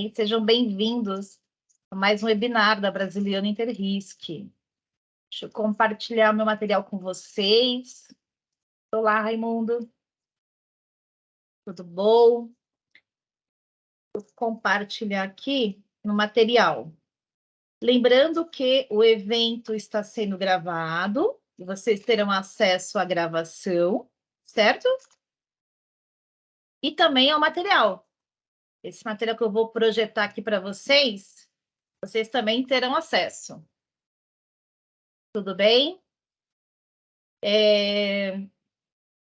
bem? Sejam bem-vindos a mais um webinar da Brasiliana Interrisc. Deixa eu compartilhar meu material com vocês. Olá, Raimundo. Tudo bom? Vou compartilhar aqui no material. Lembrando que o evento está sendo gravado e vocês terão acesso à gravação, certo? E também ao material. Esse material que eu vou projetar aqui para vocês, vocês também terão acesso. Tudo bem?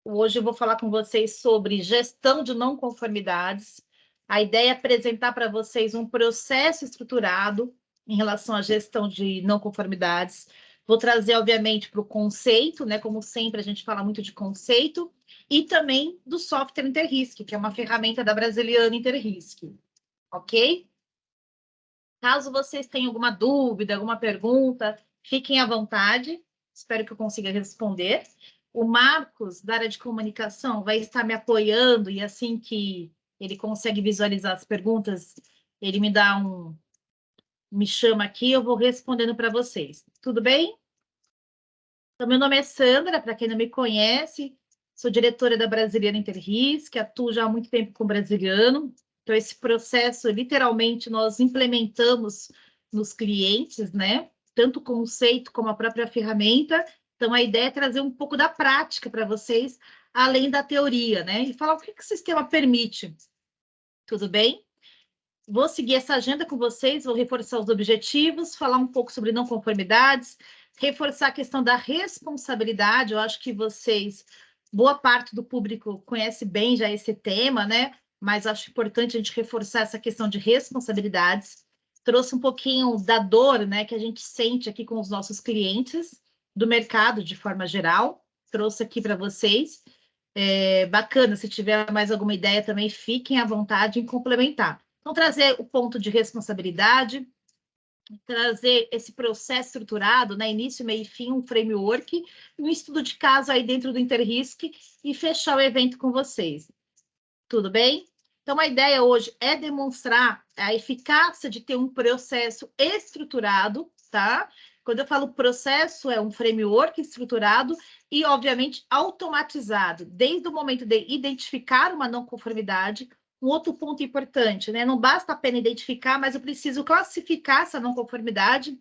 Hoje eu vou falar com vocês sobre gestão de não conformidades. A ideia é apresentar para vocês um processo estruturado em relação à gestão de não conformidades. Vou trazer, obviamente, para o conceito, né? Como sempre, a gente fala muito de conceito, e também do software Interrisc, que é uma ferramenta da Brasiliana Interrisc. Ok? Caso vocês tenham alguma dúvida, alguma pergunta, fiquem à vontade. Espero que eu consiga responder. O Marcos, da área de comunicação, vai estar me apoiando e assim que ele consegue visualizar as perguntas, ele me chama aqui, eu vou respondendo para vocês. Tudo bem? Então, meu nome é Sandra, para quem não me conhece, sou diretora da Brasiliana Interrisc, atuo já há muito tempo com o brasiliano. Então, esse processo, literalmente, nós implementamos nos clientes, né? Tanto o conceito como a própria ferramenta. Então, a ideia é trazer um pouco da prática para vocês, além da teoria, né? E falar o que o sistema permite. Tudo bem? Vou seguir essa agenda com vocês, vou reforçar os objetivos, falar um pouco sobre não conformidades, reforçar a questão da responsabilidade. Eu acho que vocês, boa parte do público conhece bem já esse tema, né? Mas acho importante a gente reforçar essa questão de responsabilidades. Trouxe um pouquinho da dor, né, que a gente sente aqui com os nossos clientes do mercado de forma geral. Trouxe aqui para vocês. Bacana, se tiver mais alguma ideia também, fiquem à vontade em complementar. Então, trazer o ponto de responsabilidade, trazer esse processo estruturado, né, início, meio e fim, um framework, um estudo de caso aí dentro do Interrisc e fechar o evento com vocês. Tudo bem? Então, a ideia hoje é demonstrar a eficácia de ter um processo estruturado, tá? Quando eu falo processo, é um framework estruturado e, obviamente, automatizado, desde o momento de identificar uma não conformidade. Um outro ponto importante, né? Não basta apenas identificar, mas eu preciso classificar essa não conformidade.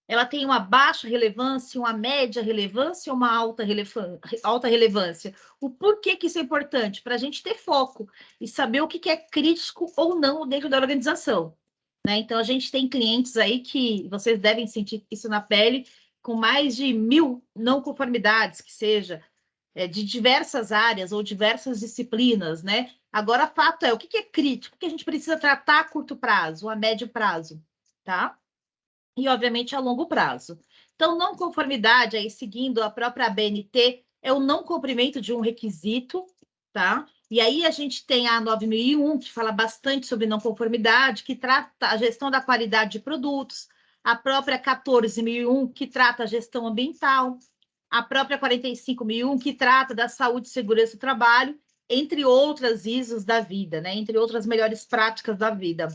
Ela tem uma baixa relevância, uma média relevância ou uma alta relevância. O porquê que isso é importante? Para a gente ter foco e saber o que é crítico ou não dentro da organização. Né? Então, a gente tem clientes aí que vocês devem sentir isso na pele, com mais de 1.000 não conformidades, que seja de diversas áreas ou diversas disciplinas, né? Agora, fato é, o que é crítico? O que a gente precisa tratar a curto prazo, a médio prazo, tá? E, obviamente, a longo prazo. Então, não conformidade, aí seguindo a própria ABNT, é o não cumprimento de um requisito, tá? E aí a gente tem a 9001, que fala bastante sobre não conformidade, que trata a gestão da qualidade de produtos, a própria 14.001, que trata a gestão ambiental, a própria 45.001, que trata da saúde e segurança do trabalho, entre outras ISOs da vida, né? Entre outras melhores práticas da vida.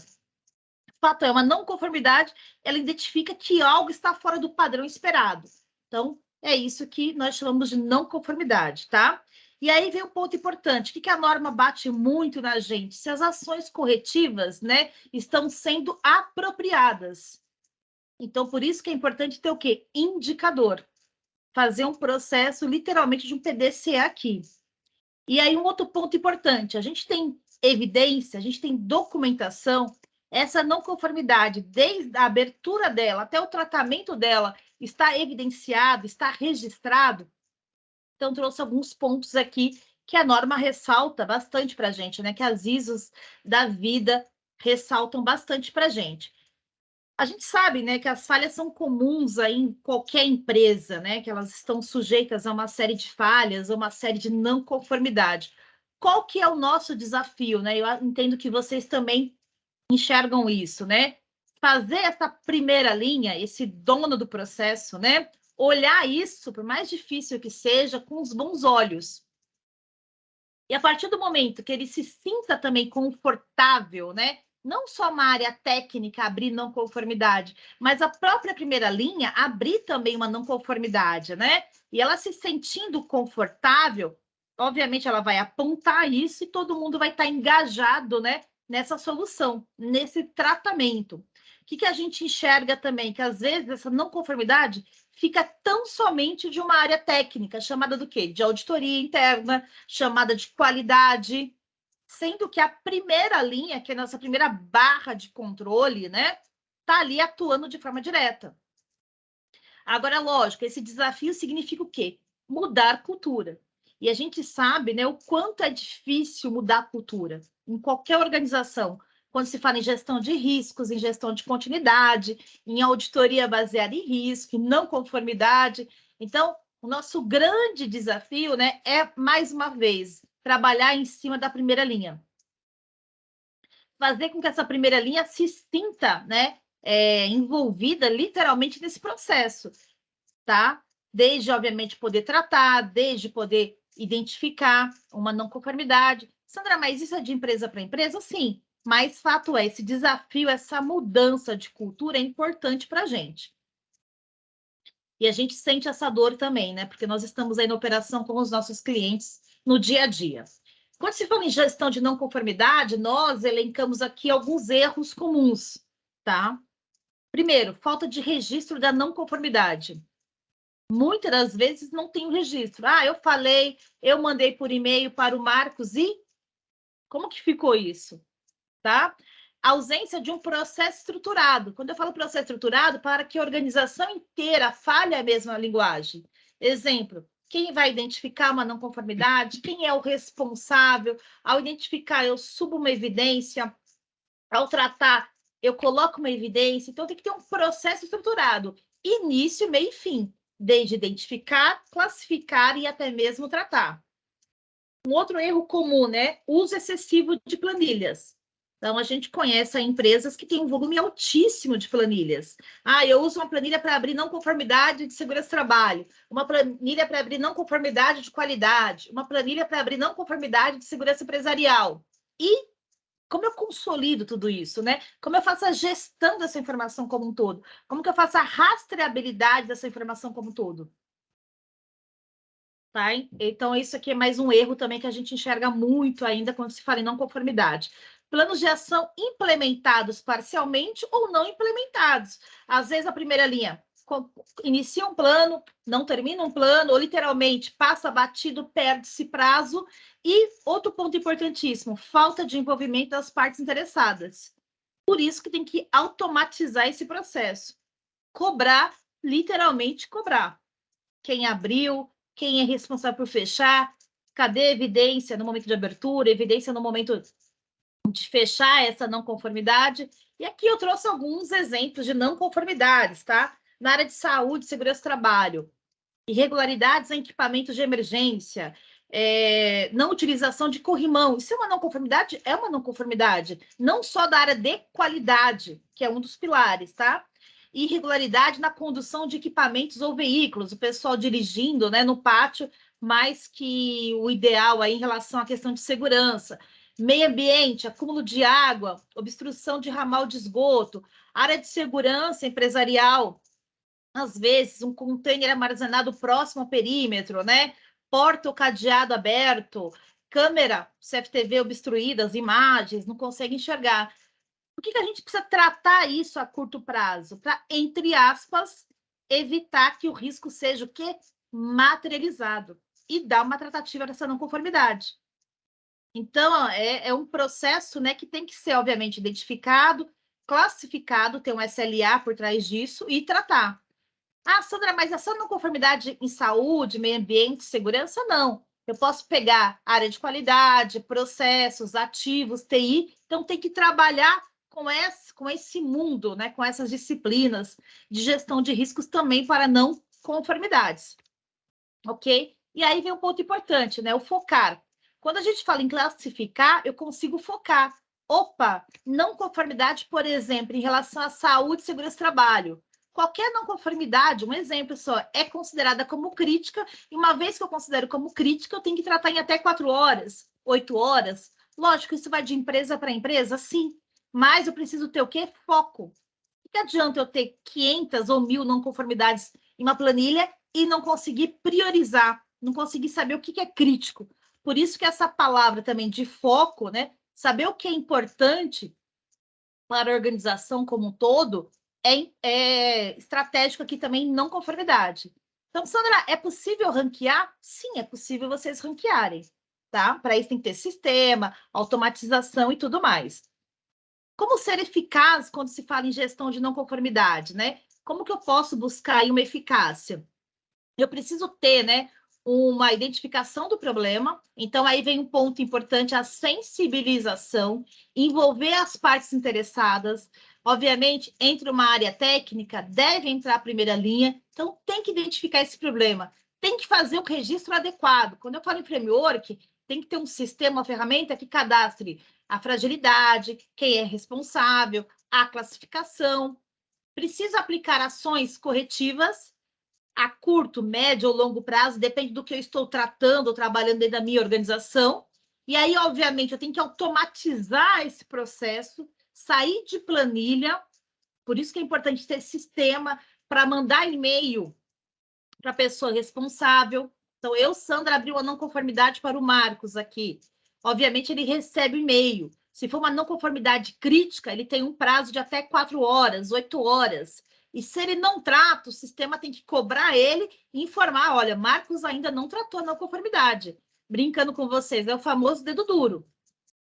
Fato é, uma não conformidade, ela identifica que algo está fora do padrão esperado. Então, é isso que nós chamamos de não conformidade, tá? E aí vem um ponto importante, o que a norma bate muito na gente? Se as ações corretivas, né, estão sendo apropriadas. Então, por isso que é importante ter o quê? Indicador. Fazer um processo, literalmente, de um PDCA aqui. E aí, um outro ponto importante, a gente tem evidência, a gente tem documentação, essa não conformidade, desde a abertura dela até o tratamento dela, está evidenciado, está registrado. Então, trouxe alguns pontos aqui que a norma ressalta bastante para a gente, né? Que as ISOs da vida ressaltam bastante para a gente. A gente sabe, né, que as falhas são comuns aí em qualquer empresa, né? Que elas estão sujeitas a uma série de falhas, a uma série de não conformidade. Qual que é o nosso desafio, né? Eu entendo que vocês também enxergam isso, né? Fazer essa primeira linha, esse dono do processo, né? Olhar isso, por mais difícil que seja, com os bons olhos. E a partir do momento que ele se sinta também confortável, né? não só uma área técnica abrir não conformidade, mas a própria primeira linha abrir também uma não conformidade, né? E ela se sentindo confortável, obviamente ela vai apontar isso e todo mundo vai estar engajado, né, nessa solução, nesse tratamento. O que a gente enxerga também? Que às vezes essa não conformidade fica tão somente de uma área técnica, chamada do quê? De auditoria interna, chamada de qualidade, sendo que a primeira linha, que é a nossa primeira barra de controle, né, está ali atuando de forma direta. Agora, lógico, esse desafio significa o quê? Mudar cultura. E a gente sabe, né, o quanto é difícil mudar a cultura em qualquer organização. Quando se fala em gestão de riscos, em gestão de continuidade, em auditoria baseada em risco, em não conformidade. Então, o nosso grande desafio, né, é, mais uma vez, trabalhar em cima da primeira linha. Fazer com que essa primeira linha se sinta, né, envolvida literalmente nesse processo, tá? Desde, obviamente, poder tratar, desde poder identificar uma não conformidade. Sandra, mas isso é de empresa para empresa? Sim, mas fato é, esse desafio, essa mudança de cultura é importante para a gente. E a gente sente essa dor também, né? Porque nós estamos aí na operação com os nossos clientes no dia a dia. Quando se fala em gestão de não conformidade, nós elencamos aqui alguns erros comuns, tá? Primeiro, falta de registro da não conformidade. Muitas das vezes não tem o registro. Ah, eu falei, eu mandei por e-mail para o Marcos e como que ficou isso? Tá? A ausência de um processo estruturado. Quando eu falo processo estruturado, para que a organização inteira fale a mesma linguagem. Exemplo, quem vai identificar uma não conformidade? Quem é o responsável? Ao identificar, eu subo uma evidência. Ao tratar, eu coloco uma evidência. Então, tem que ter um processo estruturado. Início, meio e fim. Desde identificar, classificar e até mesmo tratar. Um outro erro comum, né? Uso excessivo de planilhas. Então, a gente conhece empresas que têm um volume altíssimo de planilhas. Ah, eu uso uma planilha para abrir não conformidade de segurança do trabalho, uma planilha para abrir não conformidade de qualidade, uma planilha para abrir não conformidade de segurança empresarial. E como eu consolido tudo isso, né? Como eu faço a gestão dessa informação como um todo? Como que eu faço a rastreabilidade dessa informação como um todo? Tá? Então, isso aqui é mais um erro também que a gente enxerga muito ainda quando se fala em não conformidade. Planos de ação implementados parcialmente ou não implementados. Às vezes, a primeira linha inicia um plano, não termina um plano, ou literalmente passa batido, perde-se prazo. E outro ponto importantíssimo, falta de envolvimento das partes interessadas. Por isso que tem que automatizar esse processo. Cobrar, literalmente cobrar. Quem abriu, quem é responsável por fechar, cadê a evidência no momento de abertura, evidência no momento de fechar essa não conformidade. E aqui eu trouxe alguns exemplos de não conformidades, tá? Na área de saúde, segurança do trabalho, irregularidades em equipamentos de emergência, não utilização de corrimão. Isso é uma não conformidade? É uma não conformidade. Não só da área de qualidade, que é um dos pilares, tá? Irregularidade na condução de equipamentos ou veículos, o pessoal dirigindo, né, no pátio, mais que o ideal aí em relação à questão de segurança. Meio ambiente, acúmulo de água, obstrução de ramal de esgoto, área de segurança empresarial, às vezes, um container armazenado próximo ao perímetro, né? Porta ou cadeado aberto, câmera CFTV obstruída, as imagens, não consegue enxergar. Por que a gente precisa tratar isso a curto prazo? Para, entre aspas, evitar que o risco seja o quê? Materializado e dar uma tratativa dessa não conformidade. Então, é um processo, né, que tem que ser, obviamente, identificado, classificado, ter um SLA por trás disso e tratar. Ah, Sandra, mas essa não conformidade em saúde, meio ambiente, segurança, não. Eu posso pegar área de qualidade, processos, ativos, TI, então tem que trabalhar com esse mundo, né, com essas disciplinas de gestão de riscos também para não conformidades, ok? E aí vem um ponto importante, né, o focar. Quando a gente fala em classificar, eu consigo focar. Opa, não conformidade, por exemplo, em relação à saúde e segurança do trabalho. Qualquer não conformidade, um exemplo só, é considerada como crítica, e uma vez que eu considero como crítica, eu tenho que tratar em até 4 horas, 8 horas. Lógico, isso vai de empresa para empresa, sim, mas eu preciso ter o quê? Foco. O que adianta eu ter 500 ou 1.000 não conformidades em uma planilha e não conseguir priorizar, não conseguir saber o que é crítico? Por isso que essa palavra também de foco, né? Saber o que é importante para a organização como um todo é estratégico aqui também não conformidade. Então, Sandra, é possível ranquear? Sim, é possível vocês ranquearem, tá? Para isso tem que ter sistema, automatização e tudo mais. Como ser eficaz quando se fala em gestão de não conformidade, né? Como que eu posso buscar aí uma eficácia? Eu preciso ter, né, uma identificação do problema. Então, aí vem um ponto importante, a sensibilização, envolver as partes interessadas. Obviamente, entre uma área técnica, deve entrar a primeira linha. Então, tem que identificar esse problema. Tem que fazer o registro adequado. Quando eu falo em framework, tem que ter um sistema, uma ferramenta que cadastre a fragilidade, quem é responsável, a classificação. Precisa aplicar ações corretivas a curto, médio ou longo prazo, depende do que eu estou tratando ou trabalhando dentro da minha organização. E aí, obviamente, eu tenho que automatizar esse processo, sair de planilha, por isso que é importante ter sistema para mandar e-mail para a pessoa responsável. Então, eu, Sandra, abri uma não conformidade para o Marcos aqui. Obviamente, ele recebe o e-mail. Se for uma não conformidade crítica, ele tem um prazo de até 4 horas, 8 horas. E se ele não trata, o sistema tem que cobrar ele e informar: olha, Marcos ainda não tratou a não conformidade. Brincando com vocês, é o famoso dedo duro.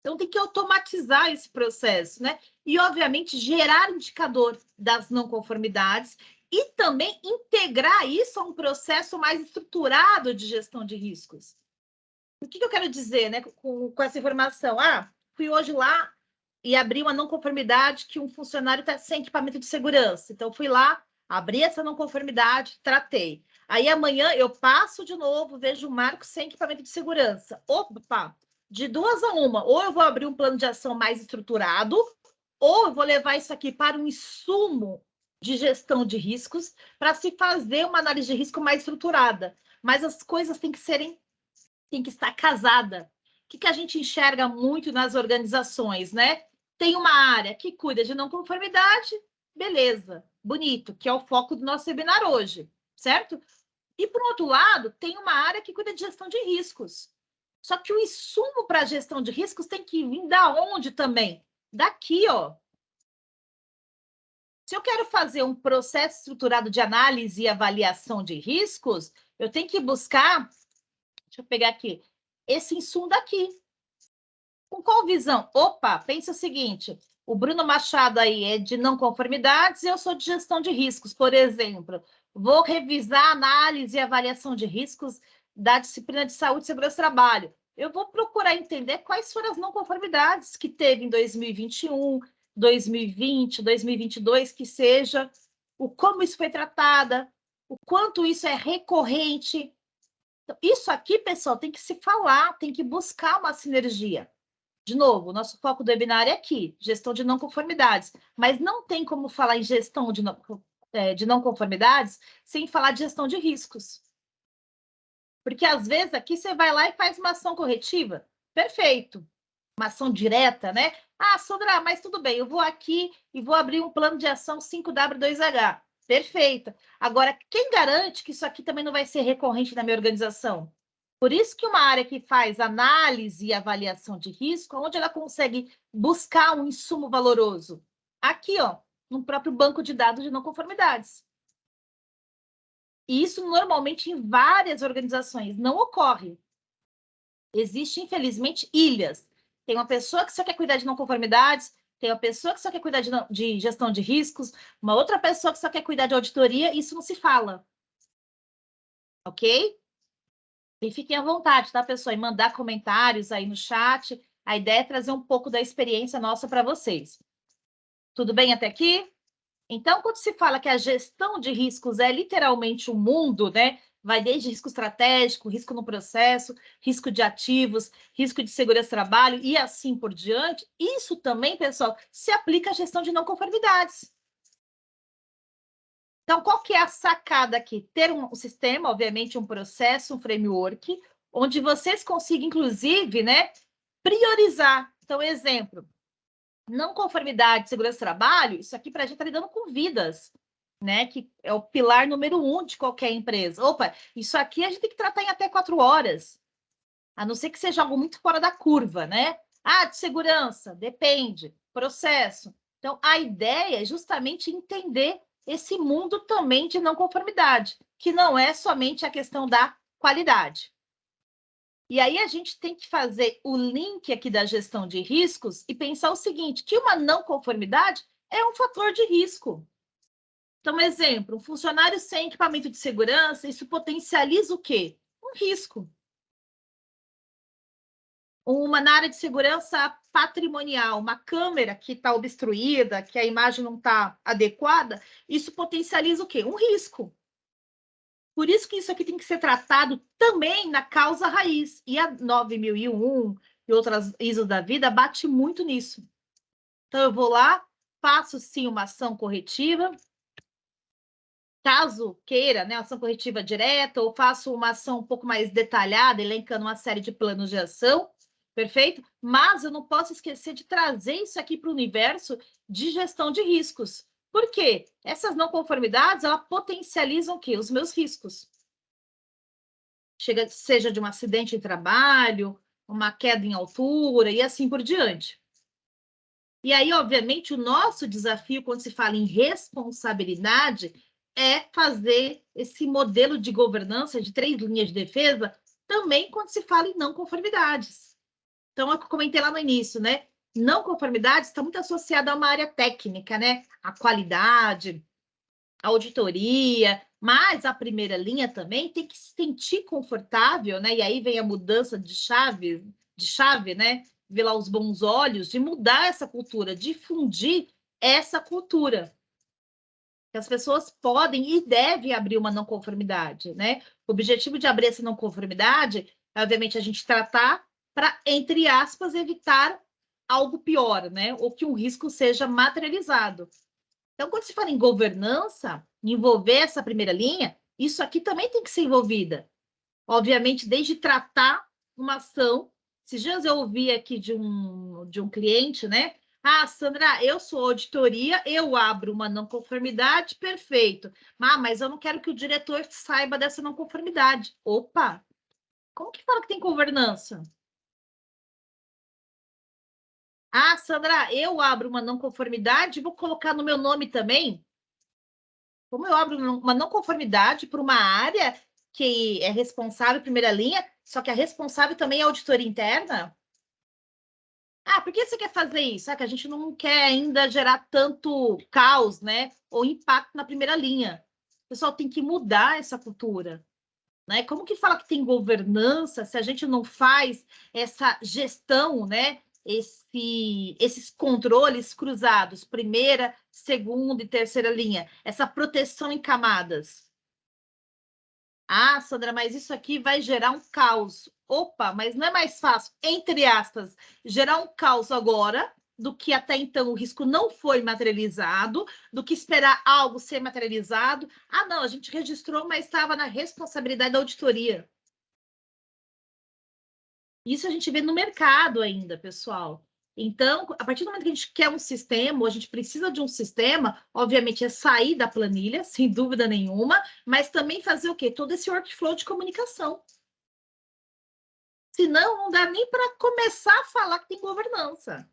Então, tem que automatizar esse processo, né? E, obviamente, gerar indicador das não conformidades e também integrar isso a um processo mais estruturado de gestão de riscos. O que eu quero dizer, né, com essa informação? Ah, fui hoje lá e abri uma não conformidade que um funcionário está sem equipamento de segurança. Então, fui lá, abri essa não conformidade, tratei. Aí, amanhã, eu passo de novo, vejo o Marco sem equipamento de segurança. Opa! De duas a uma, ou eu vou abrir um plano de ação mais estruturado, ou eu vou levar isso aqui para um insumo de gestão de riscos, para se fazer uma análise de risco mais estruturada. Mas as coisas têm que estar casada. O que a gente enxerga muito nas organizações, né? Tem uma área que cuida de não conformidade, beleza, bonito, que é o foco do nosso webinar hoje, certo? E, por outro lado, tem uma área que cuida de gestão de riscos. Só que o insumo para a gestão de riscos tem que vir da onde também? Daqui, ó. Se eu quero fazer um processo estruturado de análise e avaliação de riscos, eu tenho que buscar, deixa eu pegar aqui, esse insumo daqui. Com qual visão? Opa, pensa o seguinte, o Bruno Machado aí é de não conformidades e eu sou de gestão de riscos, por exemplo. Vou revisar a análise e avaliação de riscos da disciplina de saúde e segurança do trabalho. Eu vou procurar entender quais foram as não conformidades que teve em 2021, 2020, 2022, que seja, o como isso foi tratada, o quanto isso é recorrente. Então, isso aqui, pessoal, tem que se falar, tem que buscar uma sinergia. De novo, o nosso foco do webinar é aqui, gestão de não conformidades, mas não tem como falar em gestão de não conformidades sem falar de gestão de riscos. Porque, às vezes, aqui você vai lá e faz uma ação corretiva. Perfeito. Uma ação direta, né? Ah, Sandra, mas tudo bem, eu vou aqui e vou abrir um plano de ação 5W2H. Perfeito. Agora, quem garante que isso aqui também não vai ser recorrente na minha organização? Por isso que uma área que faz análise e avaliação de risco, onde ela consegue buscar um insumo valoroso? Aqui, ó, no próprio banco de dados de não conformidades. E isso normalmente em várias organizações não ocorre. Existe, infelizmente, ilhas. Tem uma pessoa que só quer cuidar de não conformidades, tem uma pessoa que só quer cuidar de gestão de riscos, uma outra pessoa que só quer cuidar de auditoria, isso não se fala. Ok? E fiquem à vontade, tá, pessoal? E mandar comentários aí no chat. A ideia é trazer um pouco da experiência nossa para vocês. Tudo bem até aqui? Então, quando se fala que a gestão de riscos é literalmente um mundo, né? Vai desde risco estratégico, risco no processo, risco de ativos, risco de segurança do trabalho e assim por diante. Isso também, pessoal, se aplica à gestão de não conformidades. Então, qual que é a sacada aqui? Ter um sistema, obviamente, um processo, um framework, onde vocês consigam, inclusive, né, priorizar. Então, exemplo, Não conformidade, segurança do trabalho, isso aqui para a gente está lidando com vidas, né? Que é o pilar número 1 de qualquer empresa. Opa, isso aqui a gente tem que tratar em até 4 horas, a não ser que seja algo muito fora da curva, né? Ah, de segurança, depende, processo. Então, a ideia é justamente entender esse mundo também de não conformidade, que não é somente a questão da qualidade. E aí a gente tem que fazer o link aqui da gestão de riscos e pensar o seguinte, que uma não conformidade é um fator de risco. Então, exemplo, um funcionário sem equipamento de segurança, isso potencializa o quê? Um risco. Na área de segurança patrimonial, uma câmera que está obstruída, que a imagem não está adequada, isso potencializa o quê? Um risco. Por isso que isso aqui tem que ser tratado também na causa raiz. E a 9001 e outras ISO da vida bate muito nisso. Então, eu vou lá, faço sim uma ação corretiva, caso queira, né, ação corretiva direta, ou faço uma ação um pouco mais detalhada, elencando uma série de planos de ação, perfeito? Mas eu não posso esquecer de trazer isso aqui para o universo de gestão de riscos. Por quê? Essas não conformidades, elas potencializam o quê? Os meus riscos. Seja de um acidente de trabalho, uma queda em altura e assim por diante. E aí, obviamente, o nosso desafio, quando se fala em responsabilidade, é fazer esse modelo de governança de 3 linhas de defesa também quando se fala em não conformidades. Então, é o que eu comentei lá no início, né? Não conformidade está muito associada a uma área técnica, né? A qualidade, a auditoria, mas a primeira linha também tem que se sentir confortável, né? E aí vem a mudança de chave, né? Ver lá os bons olhos, de mudar essa cultura, difundir essa cultura. Que as pessoas podem e devem abrir uma não conformidade, né? O objetivo de abrir essa não conformidade é, obviamente, a gente tratar para, entre aspas, evitar algo pior, né? Ou que um risco seja materializado. Então, quando se fala em governança, envolver essa primeira linha, isso aqui também tem que ser envolvida. Obviamente, desde tratar uma ação. Esses dias eu ouvi aqui de um cliente, né? Ah, Sandra, eu sou auditoria, eu abro uma não conformidade, perfeito. Ah, mas eu não quero que o diretor saiba dessa não conformidade. Opa! Como que fala que tem governança? Ah, Sandra, eu abro uma não conformidade, vou colocar no meu nome também. Como eu abro uma não conformidade para uma área que é responsável, primeira linha, só que a responsável também é auditoria interna? Ah, por que você quer fazer isso? Ah, que a gente não quer ainda gerar tanto caos, né? Ou impacto na primeira linha. O pessoal tem que mudar essa cultura, né? Como que fala que tem governança se a gente não faz essa gestão, né? Esses controles cruzados, primeira, segunda e terceira linha, essa proteção em camadas. Ah, Sandra, mas isso aqui vai gerar um caos. Opa, mas não é mais fácil, entre aspas, gerar um caos agora do que até então o risco não foi materializado, do que esperar algo ser materializado. Ah, não, a gente registrou, mas estava na responsabilidade da auditoria. Isso a gente vê no mercado ainda, pessoal. Então, a partir do momento que a gente quer um sistema, ou a gente precisa de um sistema, obviamente é sair da planilha, sem dúvida nenhuma, mas também fazer o quê? Todo esse workflow de comunicação. Senão, não dá nem para começar a falar que tem governança.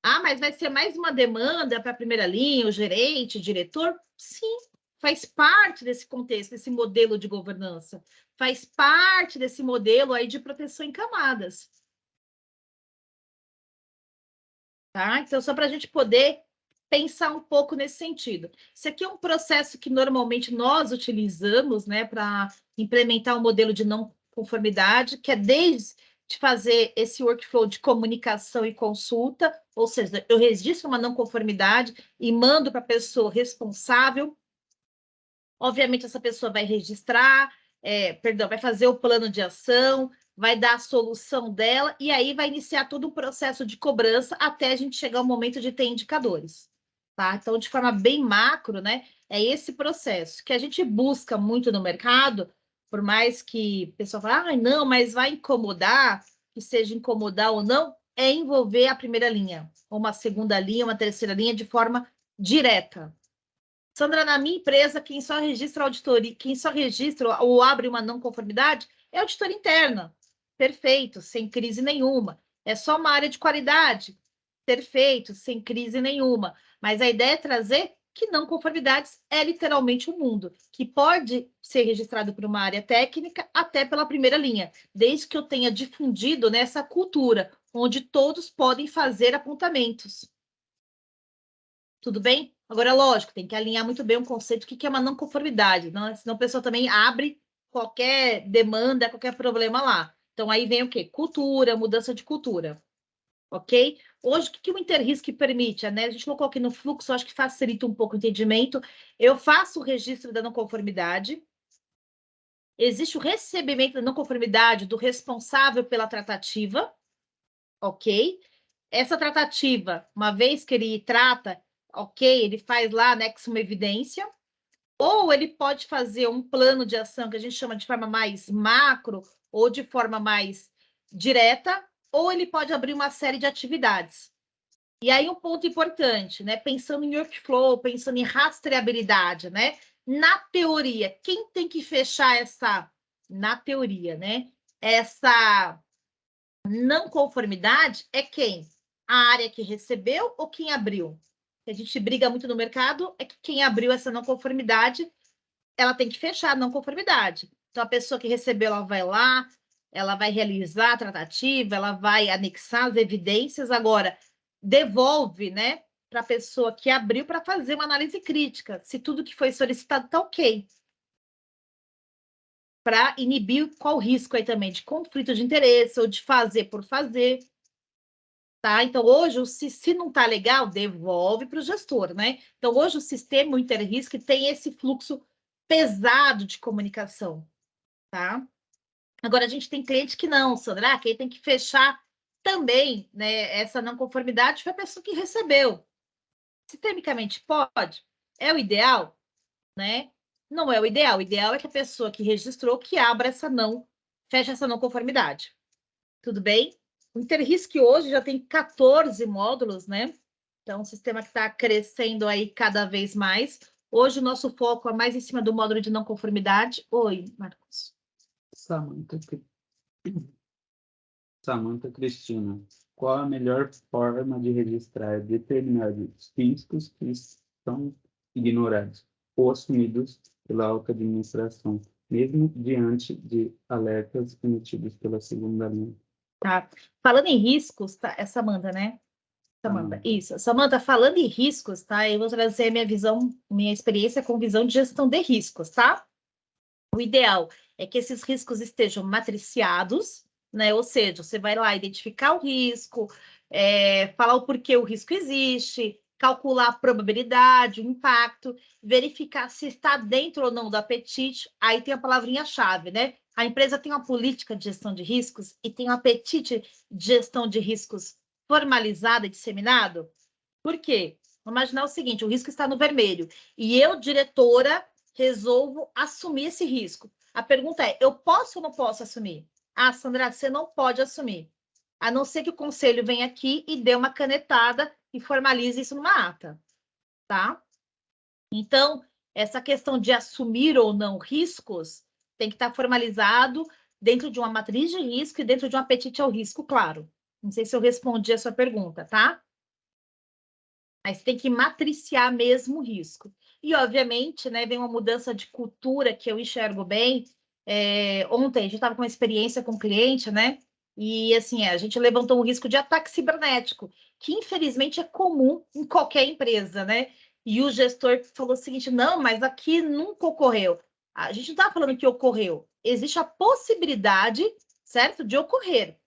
Ah, mas vai ser mais uma demanda para a primeira linha, o gerente, o diretor? Sim, faz parte desse contexto, desse modelo de governança. Faz parte desse modelo aí de proteção em camadas. Tá? Então, só para a gente poder pensar um pouco nesse sentido. Isso aqui é um processo que normalmente nós utilizamos, né, para implementar um modelo de não conformidade, que é desde fazer esse workflow de comunicação e consulta, ou seja, eu registro uma não conformidade e mando para a pessoa responsável. Obviamente, essa pessoa vai registrar, vai fazer o plano de ação, vai dar a solução dela, e aí vai iniciar todo o processo de cobrança até a gente chegar ao momento de ter indicadores. Tá? Então, de forma bem macro, né? É esse processo que a gente busca muito no mercado, por mais que o pessoal fale, ah, não, mas vai incomodar, que seja incomodar ou não, é envolver a primeira linha, uma segunda linha, uma terceira linha de forma direta. Sandra, na minha empresa, quem só registra auditoria, quem só registra ou abre uma não conformidade é a auditora interna. Perfeito, sem crise nenhuma. É só uma área de qualidade. Perfeito, sem crise nenhuma. Mas a ideia é trazer que não conformidades é literalmente o mundo, que pode ser registrado por uma área técnica até pela primeira linha, desde que eu tenha difundido nessa cultura, onde todos podem fazer apontamentos. Tudo bem? Agora, lógico, tem que alinhar muito bem o conceito do que é uma não conformidade, não? Senão a pessoa também abre qualquer demanda, qualquer problema lá. Então, aí vem o quê? Cultura, mudança de cultura. Ok? Hoje, o que o Interrisc permite? Né? A gente colocou aqui no fluxo, acho que facilita um pouco o entendimento. Eu faço o registro da não conformidade. Existe o recebimento da não conformidade do responsável pela tratativa. Ok? Essa tratativa, uma vez que ele trata, ok, ele faz lá, anexa uma evidência, ou ele pode fazer um plano de ação que a gente chama de forma mais macro ou de forma mais direta, ou ele pode abrir uma série de atividades. E aí um ponto importante, né? Pensando em workflow, pensando em rastreabilidade, né? Na teoria, quem tem que fechar essa, na teoria, né? Essa não conformidade é quem? A área que recebeu ou quem abriu? A gente briga muito no mercado, é que quem abriu essa não conformidade, ela tem que fechar a não conformidade. Então, a pessoa que recebeu, ela vai lá, ela vai realizar a tratativa, ela vai anexar as evidências, agora devolve, né, para a pessoa que abriu para fazer uma análise crítica, se tudo que foi solicitado está ok. Para inibir qual risco aí também de conflito de interesse ou de fazer por fazer. Tá? Então, hoje, se não está legal, devolve para o gestor, né? Então, hoje, o sistema o Interrisc tem esse fluxo pesado de comunicação, tá? Agora, a gente tem cliente que não, Sandra, que aí tem que fechar também, né, essa não conformidade foi a pessoa que recebeu. Sistemicamente pode? É o ideal? Né? Não é o ideal é que a pessoa que registrou que abra essa não, feche essa não conformidade. Tudo bem? O Interrisc hoje já tem 14 módulos, né? Então, um sistema que está crescendo aí cada vez mais. Hoje, o nosso foco é mais em cima do módulo de não conformidade. Oi, Marcos. Samantha Cristina, qual a melhor forma de registrar determinados riscos que são ignorados ou assumidos pela alta administração, mesmo diante de alertas emitidos pela segunda linha? Tá. Falando em riscos, tá? É Samantha, né? Samantha, isso. Samantha, falando em riscos, tá? Eu vou trazer minha visão, minha experiência com visão de gestão de riscos, tá? O ideal é que esses riscos estejam matriciados, né? Ou seja, você vai lá identificar o risco, falar o porquê o risco existe, calcular a probabilidade, o impacto, verificar se está dentro ou não do apetite. Aí tem a palavrinha-chave, né? A empresa tem uma política de gestão de riscos e tem um apetite de gestão de riscos formalizado e disseminado. Por quê? Vamos imaginar o seguinte: o risco está no vermelho e eu, diretora, resolvo assumir esse risco. A pergunta é: eu posso ou não posso assumir? Ah, Sandra, você não pode assumir, a não ser que o conselho venha aqui e dê uma canetada e formalize isso numa ata, tá? Então, essa questão de assumir ou não riscos tem que estar formalizado dentro de uma matriz de risco e dentro de um apetite ao risco, claro. Não sei se eu respondi a sua pergunta, tá? Mas tem que matriciar mesmo o risco. E, obviamente, né, vem uma mudança de cultura que eu enxergo bem. Ontem a gente estava com uma experiência com um cliente, né? E assim, a gente levantou um risco de ataque cibernético, que infelizmente é comum em qualquer empresa, né? E o gestor falou o seguinte: não, mas aqui nunca ocorreu. A gente não está falando que ocorreu. Existe a possibilidade, certo, de ocorrer.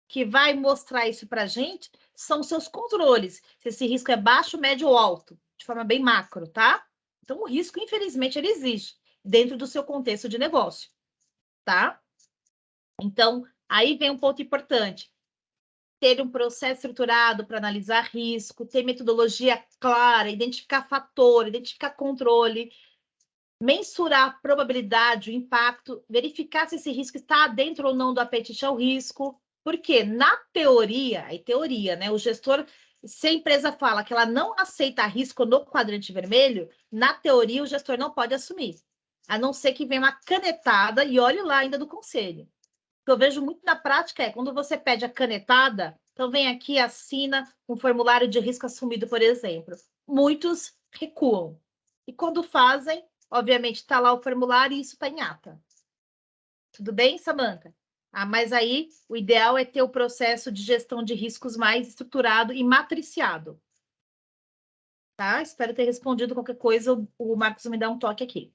Que vai mostrar isso para a gente são os seus controles. Se esse risco é baixo, médio ou alto, de forma bem macro, tá? Então, o risco, infelizmente, ele existe dentro do seu contexto de negócio, tá? Então, aí vem um ponto importante. Ter um processo estruturado para analisar risco, ter metodologia clara, identificar fator, identificar controle, mensurar a probabilidade, o impacto, verificar se esse risco está dentro ou não do apetite ao risco, Porque na teoria, aí teoria, né? O gestor, se a empresa fala que ela não aceita risco no quadrante vermelho, na teoria o gestor não pode assumir. A não ser que venha uma canetada e olhe lá ainda do conselho. O que eu vejo muito na prática é quando você pede a canetada, então vem aqui, assina um formulário de risco assumido, por exemplo. Muitos recuam. E quando fazem, obviamente, está lá o formulário e isso está em ata. Tudo bem, Samantha? Ah, mas aí o ideal é ter o processo de gestão de riscos mais estruturado e matriciado. Tá? Espero ter respondido qualquer coisa. O Marcos me dá um toque aqui.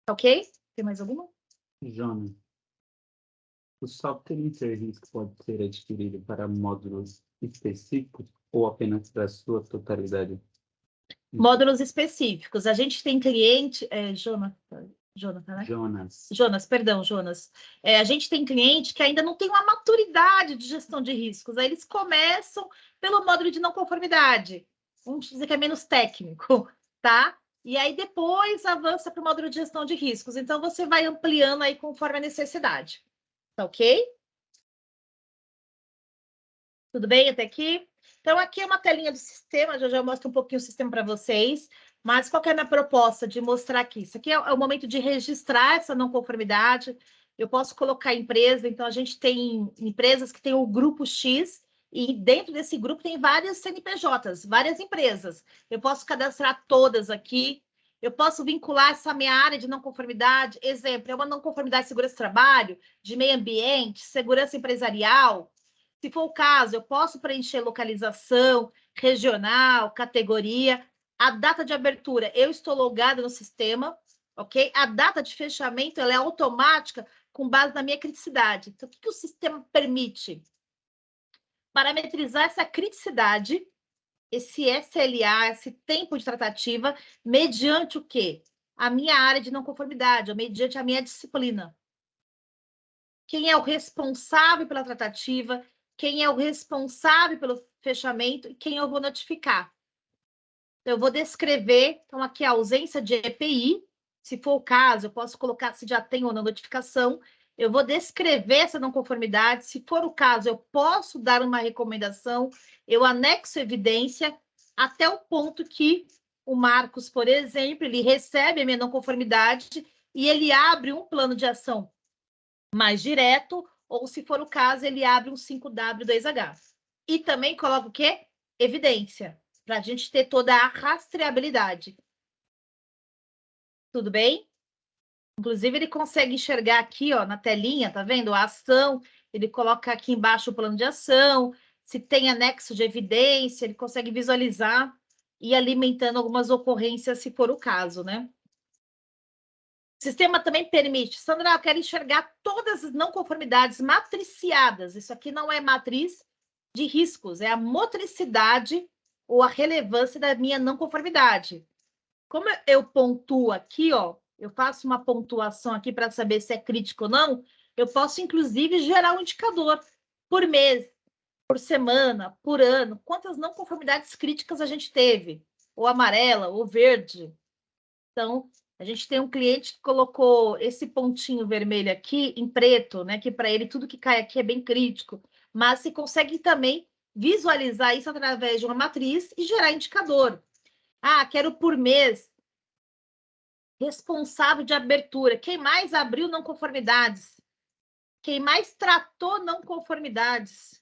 Ok? Tem mais alguma? Jonas, o software Interrisco pode ser adquirido para módulos específicos ou apenas para a sua totalidade? Módulos específicos. A gente tem cliente... Jonathan, né? Jonas, perdão, Jonas. A gente tem cliente que ainda não tem uma maturidade de gestão de riscos. Aí eles começam pelo módulo de não conformidade. Vamos dizer que é menos técnico, tá? E aí depois avança para o módulo de gestão de riscos. Então você vai ampliando aí conforme a necessidade. Tá ok? Tudo bem até aqui? Então, aqui é uma telinha do sistema, já mostro um pouquinho o sistema para vocês, mas qual que é a minha proposta de mostrar aqui? Isso aqui é o momento de registrar essa não conformidade. Eu posso colocar empresa, então a gente tem empresas que tem o grupo X, e dentro desse grupo tem várias CNPJs, várias empresas. Eu posso cadastrar todas aqui, eu posso vincular essa minha área de não conformidade. Exemplo, é uma não conformidade de segurança do trabalho, de meio ambiente, segurança empresarial. Se for o caso, eu posso preencher localização, regional, categoria, a data de abertura, eu estou logada no sistema, ok? A data de fechamento, ela é automática com base na minha criticidade. Então, o que o sistema permite? Parametrizar essa criticidade, esse SLA, esse tempo de tratativa, mediante o quê? A minha área de não conformidade, ou mediante a minha disciplina. Quem é o responsável pela tratativa, quem é o responsável pelo fechamento e quem eu vou notificar. Então, eu vou descrever, então, aqui a ausência de EPI, se for o caso, eu posso colocar se já tem ou não notificação, eu vou descrever essa não conformidade, se for o caso, eu posso dar uma recomendação, eu anexo evidência, até o ponto que o Marcos, por exemplo, ele recebe a minha não conformidade e ele abre um plano de ação mais direto, ou se for o caso, ele abre um 5W2H. E também coloca o quê? Evidência, para a gente ter toda a rastreabilidade. Tudo bem? Inclusive, ele consegue enxergar aqui, ó, na telinha, tá vendo? A ação, ele coloca aqui embaixo o plano de ação, se tem anexo de evidência, ele consegue visualizar e alimentando algumas ocorrências, se for o caso, né? O sistema também permite, Sandra, eu quero enxergar todas as não conformidades matriciadas. Isso aqui não é matriz de riscos, é a motricidade ou a relevância da minha não conformidade. Como eu pontuo aqui, ó, eu faço uma pontuação aqui para saber se é crítico ou não, eu posso, inclusive, gerar um indicador por mês, por semana, por ano, quantas não conformidades críticas a gente teve, ou amarela, ou verde. Então, a gente tem um cliente que colocou esse pontinho vermelho aqui em preto, né? Que para ele tudo que cai aqui é bem crítico, mas se consegue também visualizar isso através de uma matriz e gerar indicador. Ah, quero por mês responsável de abertura. Quem mais abriu não conformidades? Quem mais tratou não conformidades?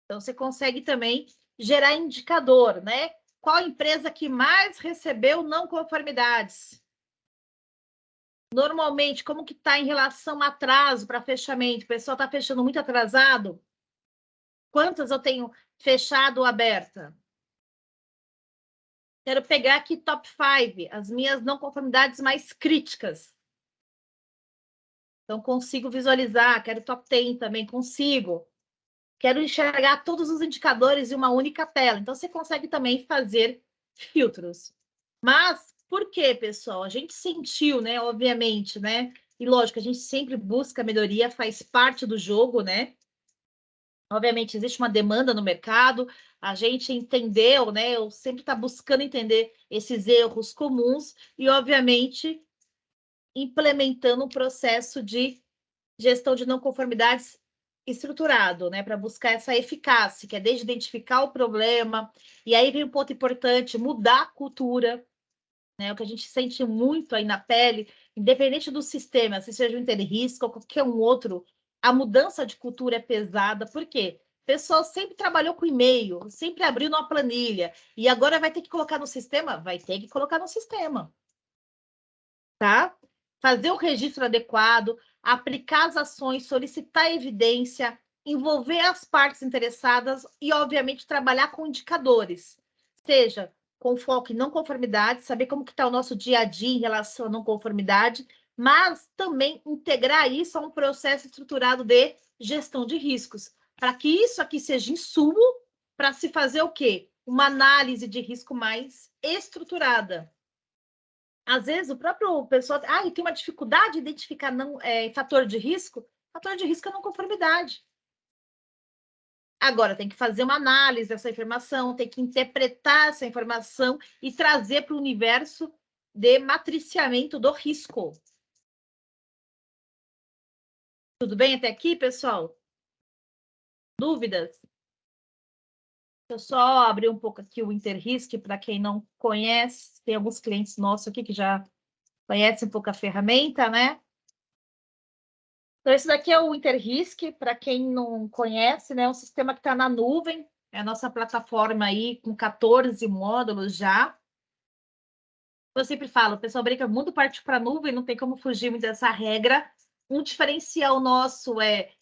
Então, você consegue também gerar indicador, né? Qual empresa que mais recebeu não conformidades? Normalmente, como que está em relação a atraso para fechamento? O pessoal está fechando muito atrasado? Quantas eu tenho fechado ou aberta? Quero pegar aqui top 5, as minhas não conformidades mais críticas. Então, consigo visualizar. Quero top 10 também, consigo. Quero enxergar todos os indicadores em uma única tela. Então, você consegue também fazer filtros. Mas, por quê, pessoal? A gente sentiu, né? Obviamente, né? E lógico, a gente sempre busca melhoria, faz parte do jogo, né? Obviamente, existe uma demanda no mercado, a gente entendeu, né? Eu sempre está buscando entender esses erros comuns e, obviamente, implementando um processo de gestão de não conformidades estruturado, né, para buscar essa eficácia, que é desde identificar o problema, e aí vem um ponto importante, mudar a cultura, né, o que a gente sente muito aí na pele, independente do sistema, se seja o Interrisco ou qualquer um outro, a mudança de cultura é pesada, por quê? O pessoal sempre trabalhou com e-mail, sempre abriu numa planilha, e agora vai ter que colocar no sistema? Vai ter que colocar no sistema, tá? Fazer o registro adequado, aplicar as ações, solicitar evidência, envolver as partes interessadas e, obviamente, trabalhar com indicadores, seja com foco em não conformidade, saber como que está o nosso dia a dia em relação à não conformidade, mas também integrar isso a um processo estruturado de gestão de riscos, para que isso aqui seja insumo para se fazer o quê? Uma análise de risco mais estruturada. Às vezes, o próprio pessoal tem uma dificuldade de identificar fator de risco. Fator de risco é não conformidade. Agora, tem que fazer uma análise dessa informação, tem que interpretar essa informação e trazer para o universo de matriciamento do risco. Tudo bem até aqui, pessoal? Dúvidas? Eu só abrir um pouco aqui o Interrisk, para quem não conhece, tem alguns clientes nossos aqui que já conhecem um pouco a ferramenta, né? Então, esse daqui é o Interrisk, para quem não conhece, né? É um sistema que está na nuvem, é a nossa plataforma aí com 14 módulos já. Eu sempre falo, o pessoal brinca, o mundo partiu para a nuvem, não tem como fugir muito dessa regra. Um diferencial nosso é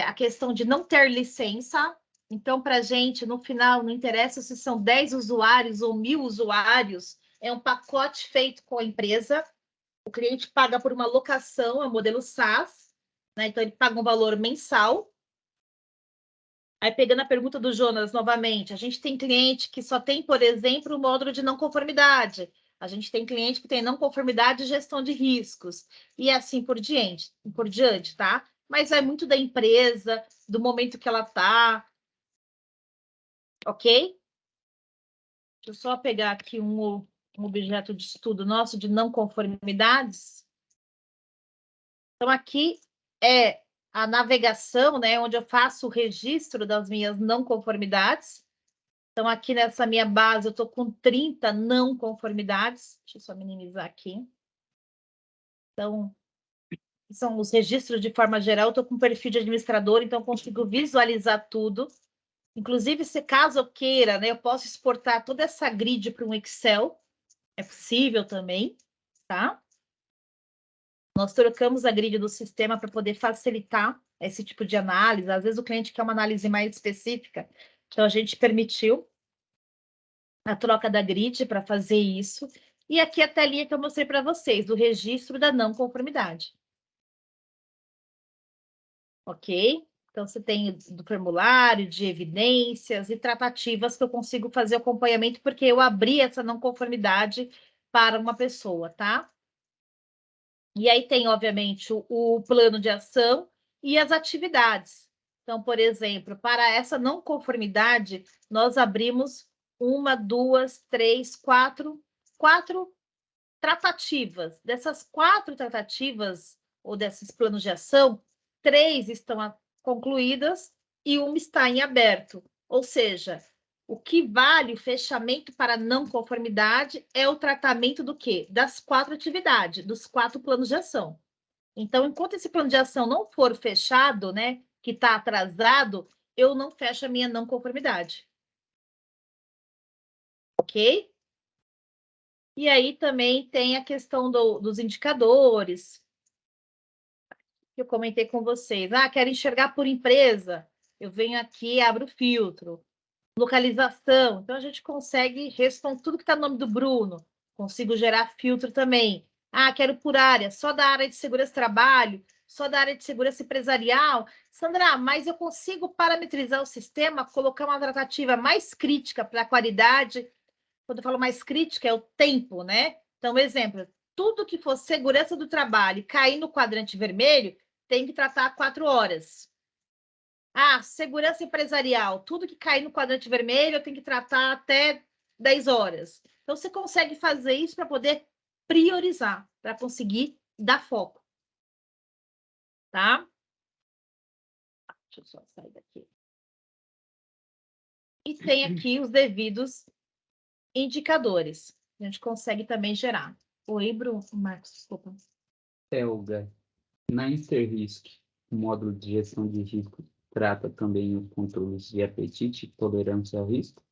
a questão de não ter licença. Então, para a gente, no final, não interessa se são 10 usuários ou 1.000 usuários, é um pacote feito com a empresa. O cliente paga por uma locação, é o modelo SaaS, né? Então, ele paga um valor mensal. Aí, pegando a pergunta do Jonas novamente, a gente tem cliente que só tem, por exemplo, o módulo de não conformidade. A gente tem cliente que tem não conformidade e gestão de riscos. E assim por diante, tá? Mas é muito da empresa, do momento que ela está, ok? Deixa eu só pegar aqui um objeto de estudo nosso de não conformidades. Então, aqui é a navegação, né, onde eu faço o registro das minhas não conformidades. Então, aqui nessa minha base, eu estou com 30 não conformidades. Deixa eu só minimizar aqui. Então, são os registros de forma geral. Eu estou com perfil de administrador, então eu consigo visualizar tudo. Inclusive, se caso eu queira, né, eu posso exportar toda essa grid para um Excel. É possível também, tá? Nós trocamos a grid do sistema para poder facilitar esse tipo de análise. Às vezes o cliente quer uma análise mais específica, então a gente permitiu a troca da grid para fazer isso. E aqui a telinha que eu mostrei para vocês, do registro da não conformidade. Ok? Então, você tem do formulário, de evidências e tratativas que eu consigo fazer acompanhamento, porque eu abri essa não conformidade para uma pessoa, tá? E aí tem, obviamente, o plano de ação e as atividades. Então, por exemplo, para essa não conformidade, nós abrimos uma, duas, três, quatro tratativas. Dessas 4 tratativas, ou desses planos de ação, 3 estão concluídas e uma está em aberto. Ou seja, o que vale o fechamento para não conformidade é o tratamento do quê? Das 4 atividades, dos 4 planos de ação. Então, enquanto esse plano de ação não for fechado, né, que está atrasado, eu não fecho a minha não conformidade. Ok? E aí também tem a questão dos indicadores, que eu comentei com vocês. Ah, quero enxergar por empresa. Eu venho aqui, abro o filtro. Localização. Então, a gente consegue responder tudo que está no nome do Bruno. Consigo gerar filtro também. Ah, quero por área, só da área de segurança e trabalho, só da área de segurança empresarial. Sandra, mas eu consigo parametrizar o sistema, colocar uma tratativa mais crítica para a qualidade. Quando eu falo mais crítica, é o tempo, né? Então, exemplo, tudo que for segurança do trabalho e cair no quadrante vermelho, tem que tratar 4 horas. Ah, segurança empresarial, tudo que cair no quadrante vermelho, eu tenho que tratar até 10 horas. Então, você consegue fazer isso para poder priorizar, para conseguir dar foco. Tá? Deixa eu só sair daqui. E tem aqui os devidos indicadores. A gente consegue também gerar. Oi, Bruno. Marcos, desculpa. Helga, na Interrisk, o módulo de gestão de risco trata também os controles de apetite e tolerância ao risco?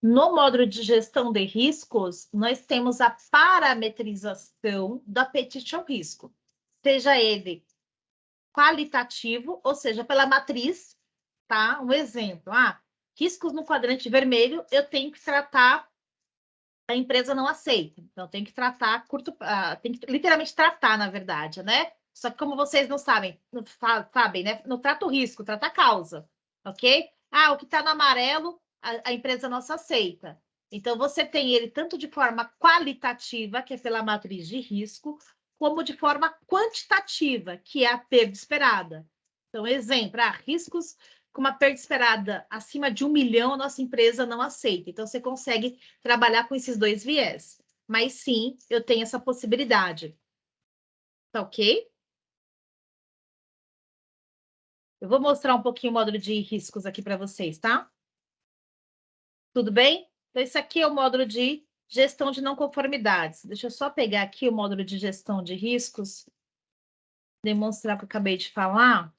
No módulo de gestão de riscos, nós temos a parametrização do apetite ao risco, seja ele qualitativo, ou seja, pela matriz, tá? Um exemplo, riscos no quadrante vermelho, eu tenho que tratar, a empresa não aceita, então tem que tratar tem que literalmente tratar, na verdade, né? Só que como vocês não sabem, né? Não trata o risco, trata a causa, ok? O que está no amarelo, a empresa não aceita. Então, você tem ele tanto de forma qualitativa, que é pela matriz de risco, como de forma quantitativa, que é a perda esperada. Então, exemplo, riscos com uma perda esperada acima de 1 milhão, a nossa empresa não aceita. Então, você consegue trabalhar com esses dois viés. Mas, sim, eu tenho essa possibilidade. Tá ok? Eu vou mostrar um pouquinho o módulo de riscos aqui para vocês, tá? Tudo bem? Então, esse aqui é o módulo de gestão de não conformidades. Deixa eu só pegar aqui o módulo de gestão de riscos, demonstrar o que eu acabei de falar.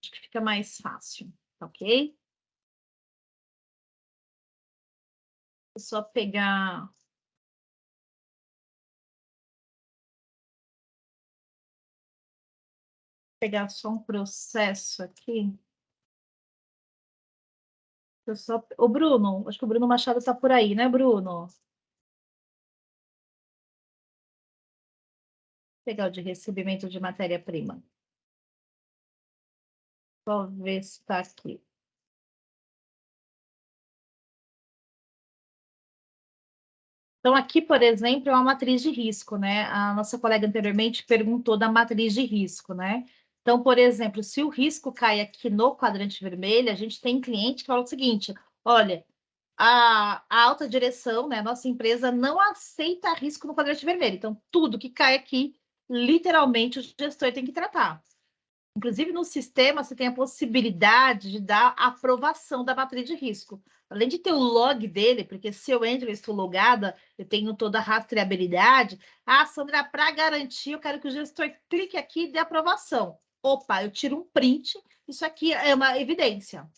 Acho que fica mais fácil, tá ok? Vou só pegar... Pegar só um processo aqui. O Bruno, acho que o Bruno Machado está por aí, né, Bruno? Vou pegar o de recebimento de matéria-prima. Só ver se está aqui. Então, aqui, por exemplo, é uma matriz de risco, né? A nossa colega anteriormente perguntou da matriz de risco, né? Então, por exemplo, se o risco cai aqui no quadrante vermelho, a gente tem cliente que fala o seguinte: olha, a alta direção, né? Nossa empresa não aceita risco no quadrante vermelho. Então, tudo que cai aqui, literalmente, o gestor tem que tratar. Inclusive, no sistema, você tem a possibilidade de dar aprovação da matriz de risco. Além de ter o log dele, porque se eu entro e estou logada, eu tenho toda a rastreabilidade. Sandra, para garantir, eu quero que o gestor clique aqui e dê aprovação. Opa, eu tiro um print, isso aqui é uma evidência.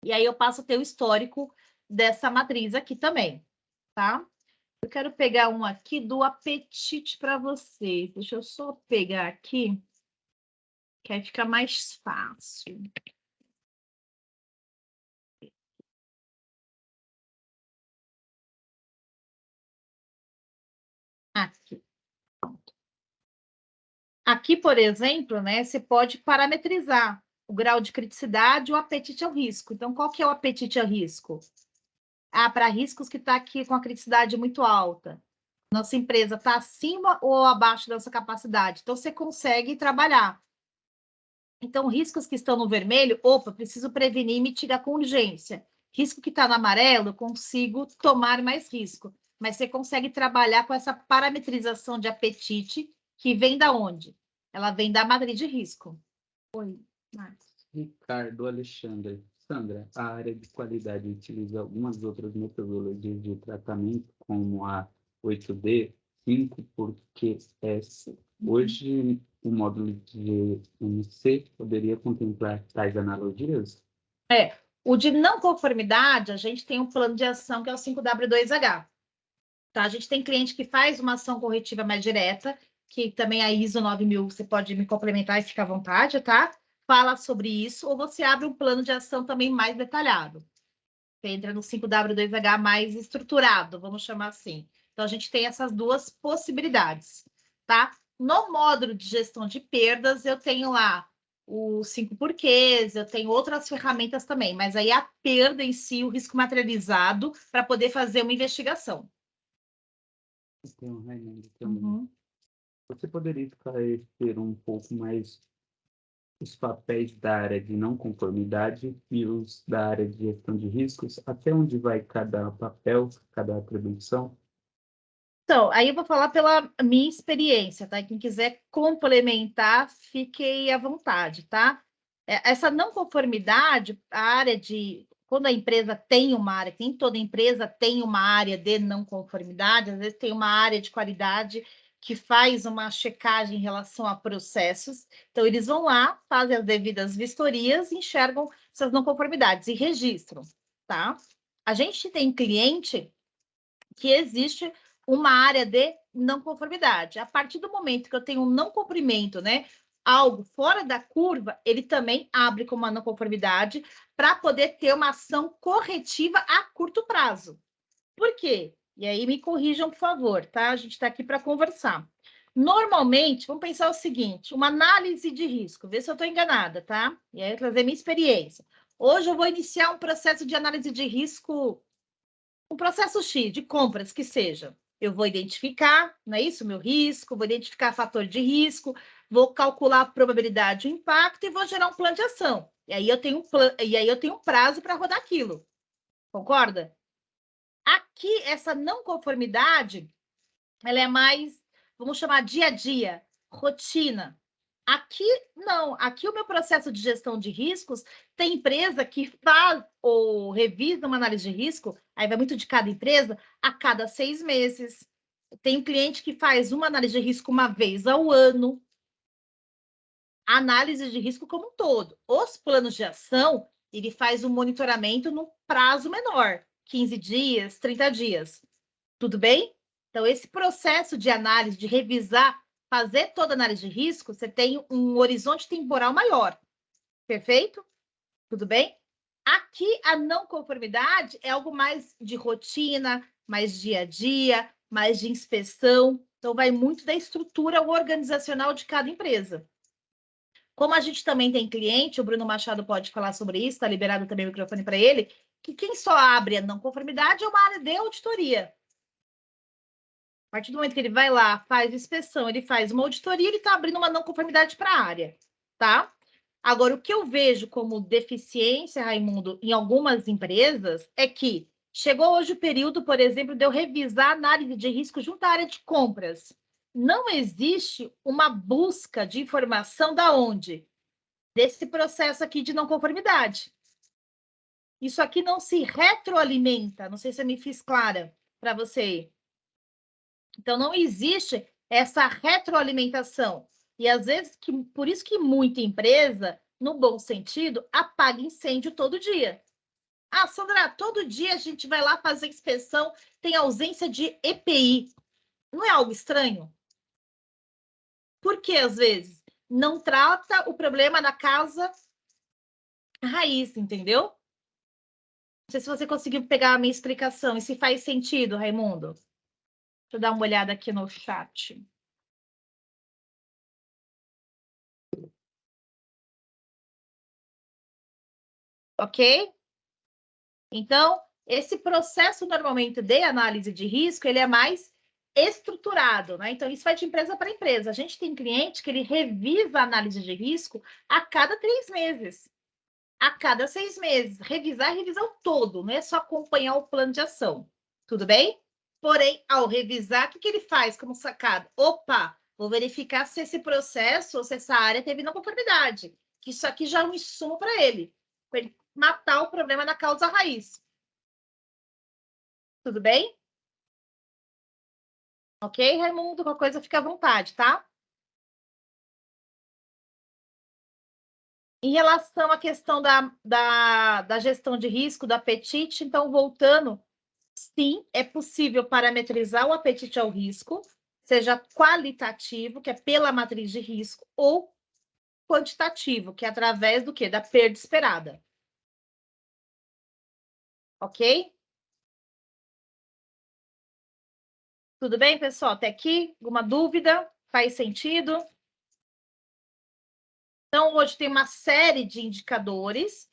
E aí eu passo a ter o histórico dessa matriz aqui também, tá? Eu quero pegar um aqui do apetite para você. Deixa eu só pegar aqui, que aí fica mais fácil. Aqui. Aqui, por exemplo, né, você pode parametrizar o grau de criticidade ou apetite ao risco. Então, qual que é o apetite ao risco? Para riscos que está aqui com a criticidade muito alta. Nossa empresa está acima ou abaixo dessa capacidade. Então, você consegue trabalhar. Então, riscos que estão no vermelho, preciso prevenir e mitigar com urgência. Risco que está no amarelo, eu consigo tomar mais risco. Mas você consegue trabalhar com essa parametrização de apetite, que vem da onde? Ela vem da matriz de risco. Oi, Marcos. Ricardo Alexandre. Sandra, a área de qualidade utiliza algumas outras metodologias de tratamento, como a 8D, 5 porque S. Hoje, o módulo de MC poderia contemplar tais analogias? O de não conformidade, a gente tem um plano de ação que é o 5W2H. Tá? A gente tem cliente que faz uma ação corretiva mais direta, que também a ISO 9000, você pode me complementar e ficar à vontade, tá? Fala sobre isso, ou você abre um plano de ação também mais detalhado. Você entra no 5W2H mais estruturado, vamos chamar assim. Então, a gente tem essas duas possibilidades, tá? No módulo de gestão de perdas, eu tenho lá os 5 porquês, eu tenho outras ferramentas também, mas aí a perda em si, o risco materializado, para poder fazer uma investigação. Então, Raimundo, também. Uhum. Você poderia esclarecer um pouco mais os papéis da área de não conformidade e os da área de gestão de riscos? Até onde vai cada papel, cada atribuição? Então, aí eu vou falar pela minha experiência, tá? Quem quiser complementar, fique à vontade, tá? Essa não conformidade, a área de... Quando a empresa tem uma área, nem toda empresa tem uma área de não conformidade, às vezes tem uma área de qualidade que faz uma checagem em relação a processos. Então, eles vão lá, fazem as devidas vistorias, enxergam essas não conformidades e registram, tá? A gente tem cliente que existe uma área de não conformidade. A partir do momento que eu tenho um não cumprimento, né, algo fora da curva, ele também abre como uma não conformidade para poder ter uma ação corretiva a curto prazo. Por quê? E aí me corrijam, por favor, tá? A gente está aqui para conversar. Normalmente, vamos pensar o seguinte: uma análise de risco, ver se eu estou enganada, tá? E aí trazer minha experiência. Hoje eu vou iniciar um processo de análise de risco, um processo X de compras que seja. Eu vou identificar, não é isso? Meu risco, vou identificar fator de risco, vou calcular a probabilidade, o impacto e vou gerar um plano de ação. E aí eu tenho um prazo para rodar aquilo. Concorda? Aqui, essa não conformidade, ela é mais, vamos chamar dia a dia, rotina. Aqui, não. Aqui, o meu processo de gestão de riscos, tem empresa que faz ou revisa uma análise de risco, aí vai muito de cada empresa, a cada 6 meses. Tem um cliente que faz uma análise de risco uma vez ao ano. Análise de risco como um todo. Os planos de ação, ele faz um monitoramento no prazo menor, 15 dias, 30 dias. Tudo bem? Então, esse processo de análise, de revisar, fazer toda a análise de risco, você tem um horizonte temporal maior. Perfeito? Tudo bem? Aqui, a não conformidade é algo mais de rotina, mais dia a dia, mais de inspeção. Então, vai muito da estrutura organizacional de cada empresa. Como a gente também tem cliente, o Bruno Machado pode falar sobre isso, está liberado também o microfone para ele, que quem só abre a não conformidade é uma área de auditoria. A partir do momento que ele vai lá, faz inspeção, ele faz uma auditoria, ele está abrindo uma não conformidade para a área, tá? Agora, o que eu vejo como deficiência, Raimundo, em algumas empresas, é que chegou hoje o período, por exemplo, de eu revisar a análise de risco junto à área de compras. Não existe uma busca de informação da onde? Desse processo aqui de não conformidade. Isso aqui não se retroalimenta, não sei se eu me fiz clara para você. Então, não existe essa retroalimentação. E, às vezes, por isso que muita empresa, no bom sentido, apaga incêndio todo dia. Ah, Sandra, todo dia a gente vai lá fazer inspeção, tem ausência de EPI. Não é algo estranho? Por que, às vezes? Não trata o problema na causa raiz, entendeu? Não sei se você conseguiu pegar a minha explicação e se faz sentido, Raimundo. Deixa eu dar uma olhada aqui no chat. Ok? Então, esse processo normalmente de análise de risco, ele é mais estruturado, né? Então, isso vai de empresa para empresa. A gente tem cliente que ele revisa a análise de risco a cada 3 meses, a cada 6 meses. Revisar o todo, não é só acompanhar o plano de ação. Tudo bem? Porém, ao revisar, o que ele faz como sacada? Opa, vou verificar se esse processo ou se essa área teve não conformidade. Que isso aqui já é um insumo para ele matar o problema na causa raiz. Tudo bem? Ok, Raimundo? Qualquer coisa, fica à vontade, tá? Em relação à questão da gestão de risco, do apetite, então, voltando, sim, é possível parametrizar o apetite ao risco, seja qualitativo, que é pela matriz de risco, ou quantitativo, que é através do quê? Da perda esperada. Ok? Tudo bem, pessoal? Até aqui? Alguma dúvida? Faz sentido? Então, hoje tem uma série de indicadores.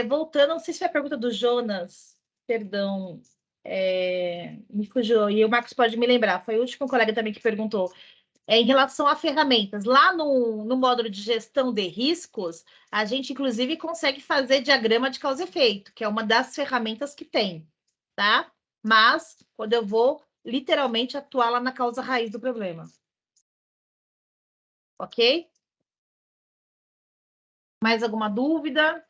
Voltando, não sei se foi a pergunta do Jonas, perdão, me fugiu, e o Marcos pode me lembrar, foi o último colega também que perguntou. Em relação a ferramentas, lá no módulo de gestão de riscos, a gente, inclusive, consegue fazer diagrama de causa e efeito, que é uma das ferramentas que tem, tá? Mas, quando eu vou, literalmente, atuar lá na causa raiz do problema. Ok? Mais alguma dúvida?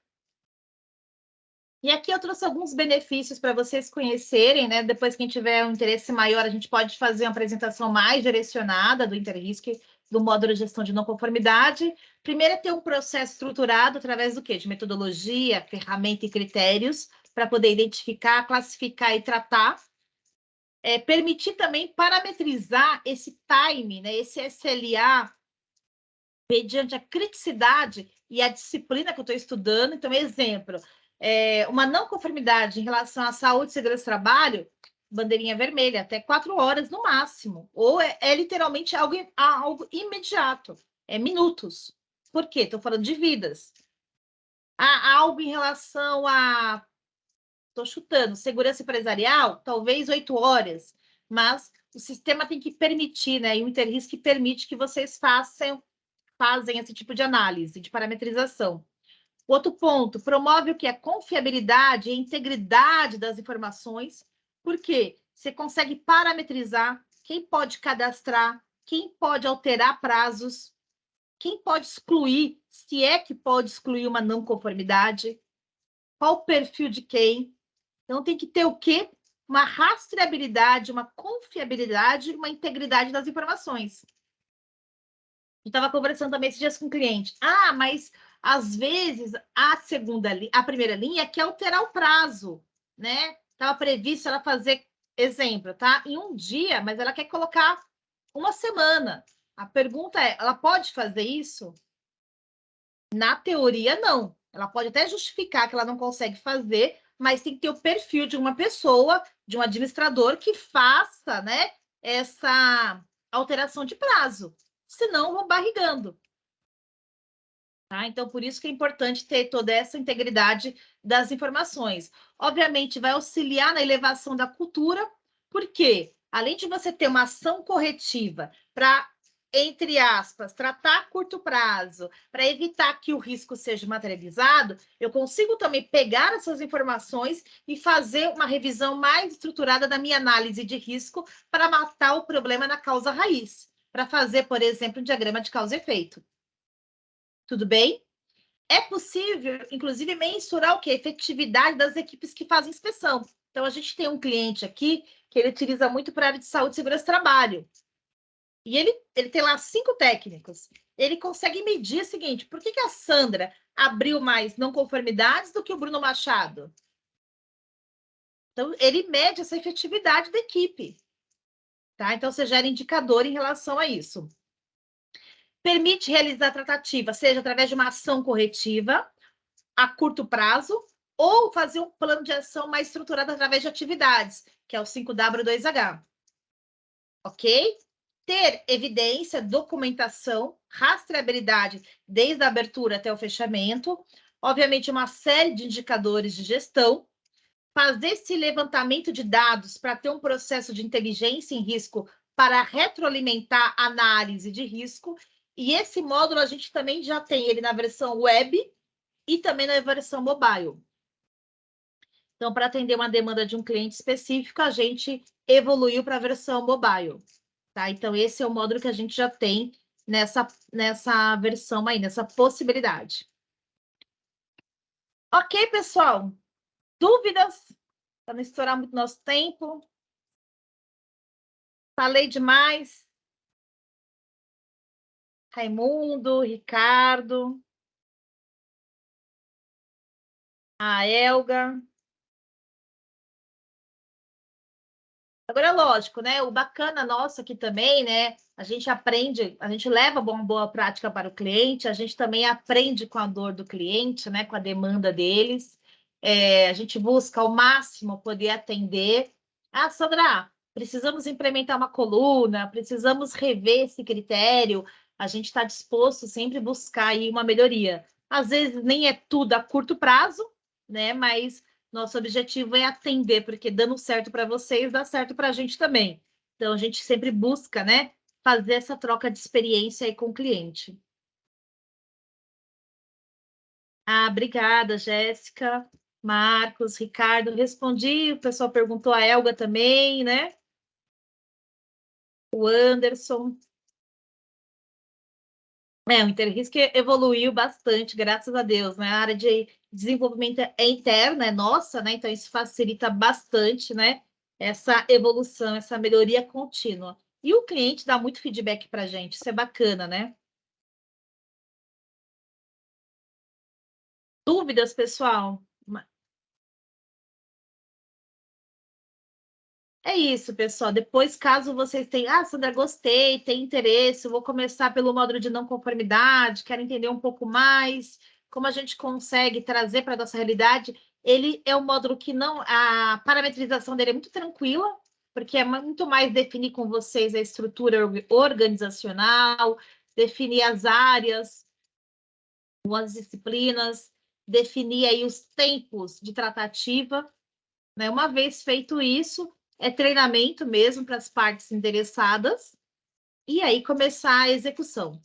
E aqui eu trouxe alguns benefícios para vocês conhecerem, né? Depois, quem tiver um interesse maior, a gente pode fazer uma apresentação mais direcionada do Interrisc, do módulo de gestão de não conformidade. Primeiro é ter um processo estruturado através do quê? De metodologia, ferramenta e critérios, para poder identificar, classificar e tratar. Permitir também parametrizar esse time, né? Esse SLA, mediante a criticidade e a disciplina que eu estou estudando. Então, exemplo, uma não conformidade em relação à saúde e segurança do trabalho, bandeirinha vermelha, até 4 horas no máximo. Ou é literalmente algo imediato, minutos. Por quê? Estou falando de vidas. Há algo em relação a, estou chutando, segurança empresarial, talvez 8 horas, mas o sistema tem que permitir, né? E o Interrisc permite que vocês fazem esse tipo de análise, de parametrização. Outro ponto, promove o que? A confiabilidade e a integridade das informações, porque você consegue parametrizar quem pode cadastrar, quem pode alterar prazos, quem pode excluir, se é que pode excluir uma não conformidade, qual o perfil de quem. Então, tem que ter o quê? Uma rastreabilidade, uma confiabilidade, uma integridade das informações. Eu estava conversando também esses dias com o cliente. Ah, mas às vezes a primeira linha quer alterar o prazo, né? Estava previsto ela fazer, exemplo, tá? Em um dia, mas ela quer colocar uma semana. A pergunta é: ela pode fazer isso? Na teoria, não. Ela pode até justificar que ela não consegue fazer, mas tem que ter o perfil de uma pessoa, de um administrador que faça, né, essa alteração de prazo. Senão, vão barrigando. Tá? Então, por isso que é importante ter toda essa integridade das informações. Obviamente, vai auxiliar na elevação da cultura, porque, além de você ter uma ação corretiva para, entre aspas, tratar a curto prazo, para evitar que o risco seja materializado, eu consigo também pegar essas informações e fazer uma revisão mais estruturada da minha análise de risco para matar o problema na causa raiz, para fazer, por exemplo, um diagrama de causa e efeito. Tudo bem? É possível, inclusive, mensurar o quê? A efetividade das equipes que fazem inspeção. Então, a gente tem um cliente aqui que ele utiliza muito para a área de saúde e segurança do trabalho. E ele tem lá 5 técnicos. Ele consegue medir o seguinte: por que a Sandra abriu mais não conformidades do que o Bruno Machado? Então, ele mede essa efetividade da equipe. Tá? Então, você gera indicador em relação a isso. Permite realizar tratativa, seja através de uma ação corretiva, a curto prazo, ou fazer um plano de ação mais estruturado através de atividades, que é o 5W2H. Ok? Ter evidência, documentação, rastreabilidade desde a abertura até o fechamento, obviamente uma série de indicadores de gestão, fazer esse levantamento de dados para ter um processo de inteligência em risco para retroalimentar a análise de risco, e esse módulo a gente também já tem ele na versão web e também na versão mobile. Então, para atender uma demanda de um cliente específico, a gente evoluiu para a versão mobile. Tá? Então, esse é o módulo que a gente já tem nessa versão aí, nessa possibilidade. Ok, pessoal? Dúvidas? Para não estourar muito nosso tempo. Falei demais. Raimundo, Ricardo, a Elga. Agora, é lógico, né? O bacana nosso aqui também, né? A gente aprende, a gente leva uma boa prática para o cliente, a gente também aprende com a dor do cliente, né? Com a demanda deles. A gente busca ao máximo poder atender. Ah, Sandra, precisamos implementar uma coluna, precisamos rever esse critério. A gente está disposto sempre a buscar aí uma melhoria. Às vezes nem é tudo a curto prazo, né? Mas nosso objetivo é atender, porque dando certo para vocês, dá certo para a gente também. Então, a gente sempre busca, né, fazer essa troca de experiência aí com o cliente. Ah, obrigada, Jéssica, Marcos, Ricardo. Respondi, o pessoal perguntou, a Elga também, né? O Anderson. O Interrisc evoluiu bastante, graças a Deus, né? A área de desenvolvimento é interna, é nossa, né? Então isso facilita bastante, né? Essa evolução, essa melhoria contínua. E o cliente dá muito feedback para a gente, isso é bacana, né? Dúvidas, pessoal? É isso, pessoal. Depois, caso vocês tenham, Sandra, gostei, tem interesse, eu vou começar pelo módulo de não conformidade, quero entender um pouco mais como a gente consegue trazer para a nossa realidade. Ele é um módulo que não, a parametrização dele é muito tranquila, porque é muito mais definir com vocês a estrutura organizacional, definir as áreas, as disciplinas, definir aí os tempos de tratativa, né? Uma vez feito isso, é treinamento mesmo para as partes interessadas, e aí começar a execução.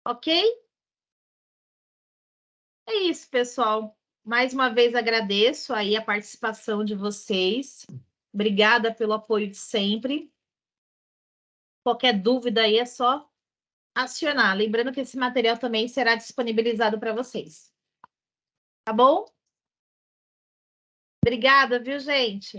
Ok? É isso, pessoal. Mais uma vez agradeço aí a participação de vocês. Obrigada pelo apoio de sempre. Qualquer dúvida aí é só acionar. Lembrando que esse material também será disponibilizado para vocês. Tá bom? Obrigada, viu, gente?